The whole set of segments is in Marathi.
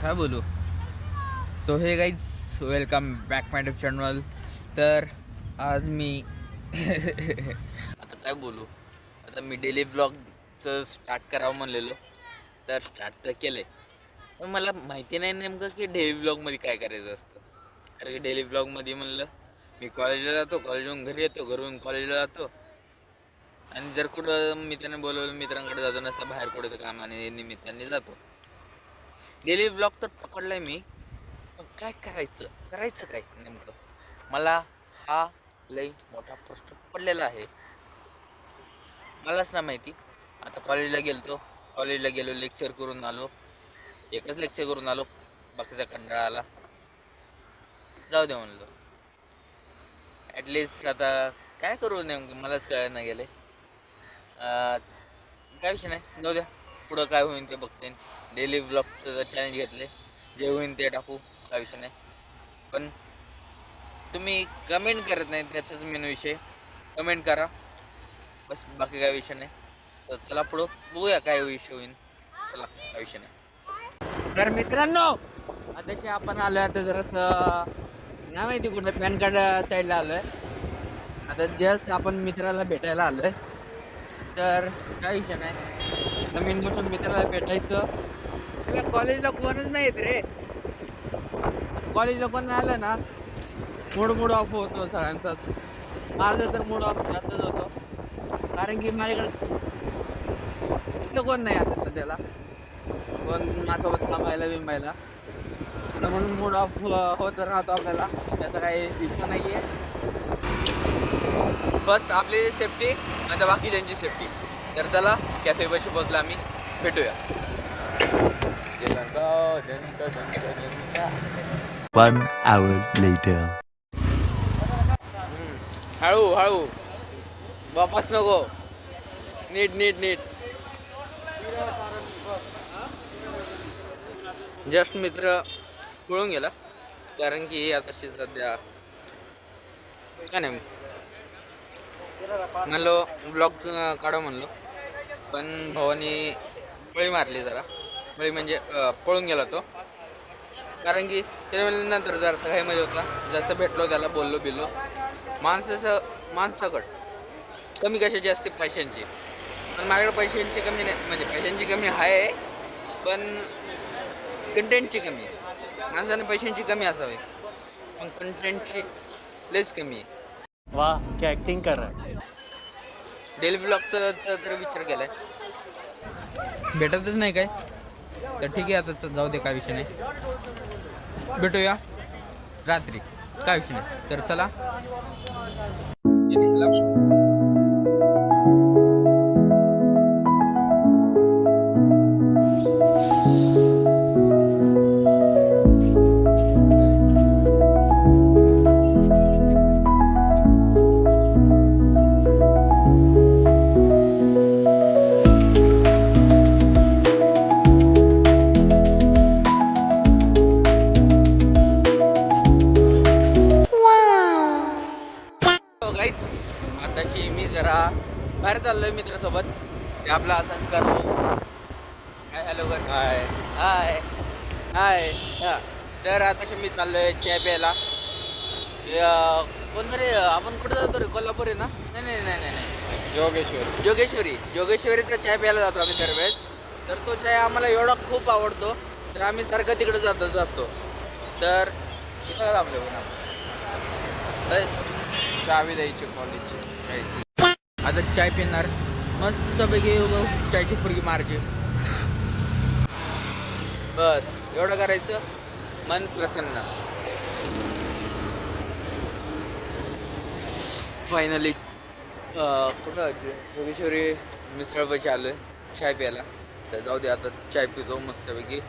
काय बोलू. सो हे गाईज, वेलकम बॅक माय युट्यूब चॅनल. तर आज मी आता काय बोलू. आता मी डेली ब्लॉगचं स्टार्ट करावं म्हणलेलो, तर स्टार्ट तर केलं आहे. पण मला माहिती नाही नेमकं की डेली ब्लॉगमध्ये काय करायचं असतं. कारण की डेली ब्लॉगमध्ये म्हणलं मी कॉलेजला जातो, कॉलेजहून घरी येतो, घरून कॉलेजला जातो, आणि जर कुठं मित्राने बोलवलं मित्रांकडे जातो, नसं बाहेर कुठं कामाने निमित्ताने जातो. डेली ब्लॉग तर पकडलाय मी, पण काय करायचं काय नेमकं, मला हा लई मोठा प्रश्न पडलेला आहे. मलाच ना माहिती. आता कॉलेजला गेलो, लेक्चर करून आलो, एकच लेक्चर करून आलो, बाकीचा कंटाळा आला, जाऊ दे म्हणलं. ॲटलिस्ट आता काय करू नेमकं मलाच कळायला नाही गेले. काय विषय नाही, जाऊ द्या, पुढं काय होईल ते बघते. डेली ब्लॉगचं जर चॅलेंज घेतले, जे होईल ते टाकू, काय विषय नाही. पण तुम्ही कमेंट करत नाही, त्याचाच मेन विषय. कमेंट करा बस, बाकी काय विषय नाही. तर चला पुढं बघूया काय विषय होईल. चला, काय विषय नाही. तर मित्रांनो, आताशी आपण आलोय, आता जरासं नाही माहिती कुठं पॅन कार्ड साईडला आलोय. आता जस्ट आपण मित्राला भेटायला आलोय. तर काय विषय नाही, नवीन बसून मित्राला भेटायचं. त्याला कॉलेजला कोणच नाही येत रे. असं कॉलेजला कोण नाही आलं ना, मूड ऑफ होतो सगळ्यांचाच. माझं तर मूड ऑफ जास्तच होतो, कारण की माझ्याकडे इथं कोण नाही आता सध्याला, कोण माझ्यासोबत थांबायला बिंबायला. म्हणून मूड ऑफ होत राहतो आपल्याला, त्याचा काही इश्यू नाही आहे. फर्स्ट आपली सेफ्टी, आता बाकीच्यांची सेफ्टी. तर चला, कॅफेपाशी पोचला आम्ही, भेटूया. 1 hour later. हळू वापस नको, नीट. जस्ट मित्र पळून गेला, कारण की आताशी सध्या काय नाही म्हणलो ब्लॉग काढा म्हणलो, पण भावानी बळी मारली. जरा बळी म्हणजे पळून गेला तो, कारण की त्याने नंतर जरासा घाईमध्ये होता, जास्त भेटलो त्याला, बोललो माणसाकड कमी कशाची असते, पैशांची. पण माझ्याकडे पैशांची कमी नाही, म्हणजे पैशांची कमी आहे, पण कंटेंटची कमी आहे. माणसाने पैशांची कमी असावी, पण कंटेंटची लेस कमी आहे. वाह, क्या ऍक्टिंग कर रहा है. डेली ब्लॉगचा तर विचार केलाय, भेटतच नाही काय. तर ठीक आहे, आता जाऊ दे, काय विषय नाही, भेटूया रात्री, काय विषय नाही. तर चला. आताशी मी जरा बाहेर चाललोय मित्रासोबत. ते आपला संस्कार काय, हॅलो कर, हाय. हां, तर आताशी मी चाललोय चाय प्यायला. कोणतरी आपण कुठे जातो रे, कोल्हापूर आहे ना? नाही, जोगेश्वरीचा चाय प्यायला जातो आम्ही दरवेळेस. तर तो चाय आम्हाला एवढा खूप आवडतो, तर आम्ही सारखं तिकडे जातच असतो. तर इथं थांबलो चावी द्यायची कॉलेजची प्यायची. आता चाय पिणार मस्तपैकी, चायची फुरकी मारायची, बस एवढं करायचं, मन प्रसन्न. फायनली कुठं जोगेश्वरी मिसळपाशी आलो आहे चाय प्यायला. तर जाऊ दे, आता चाय पितो मस्तपैकी.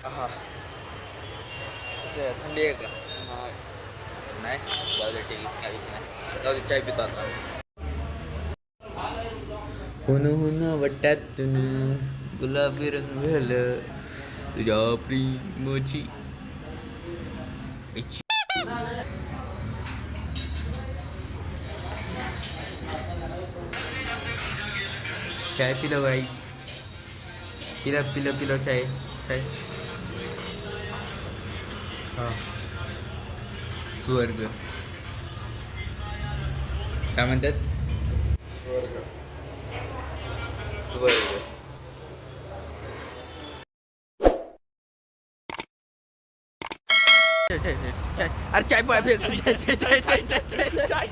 हा, थंडी आहे का? नाही, जाऊ दे, ठीक आहे, काहीच नाही, जाऊ दे, चाय पितो आता. हुन वाट्यातून गुलाबी रंग झालं तुझ्या प्रेमाची. चाय पिलं बाई. पिलं चाय चाय. हा स्वर्ग काय म्हणतात स्वर्ग अरे चाय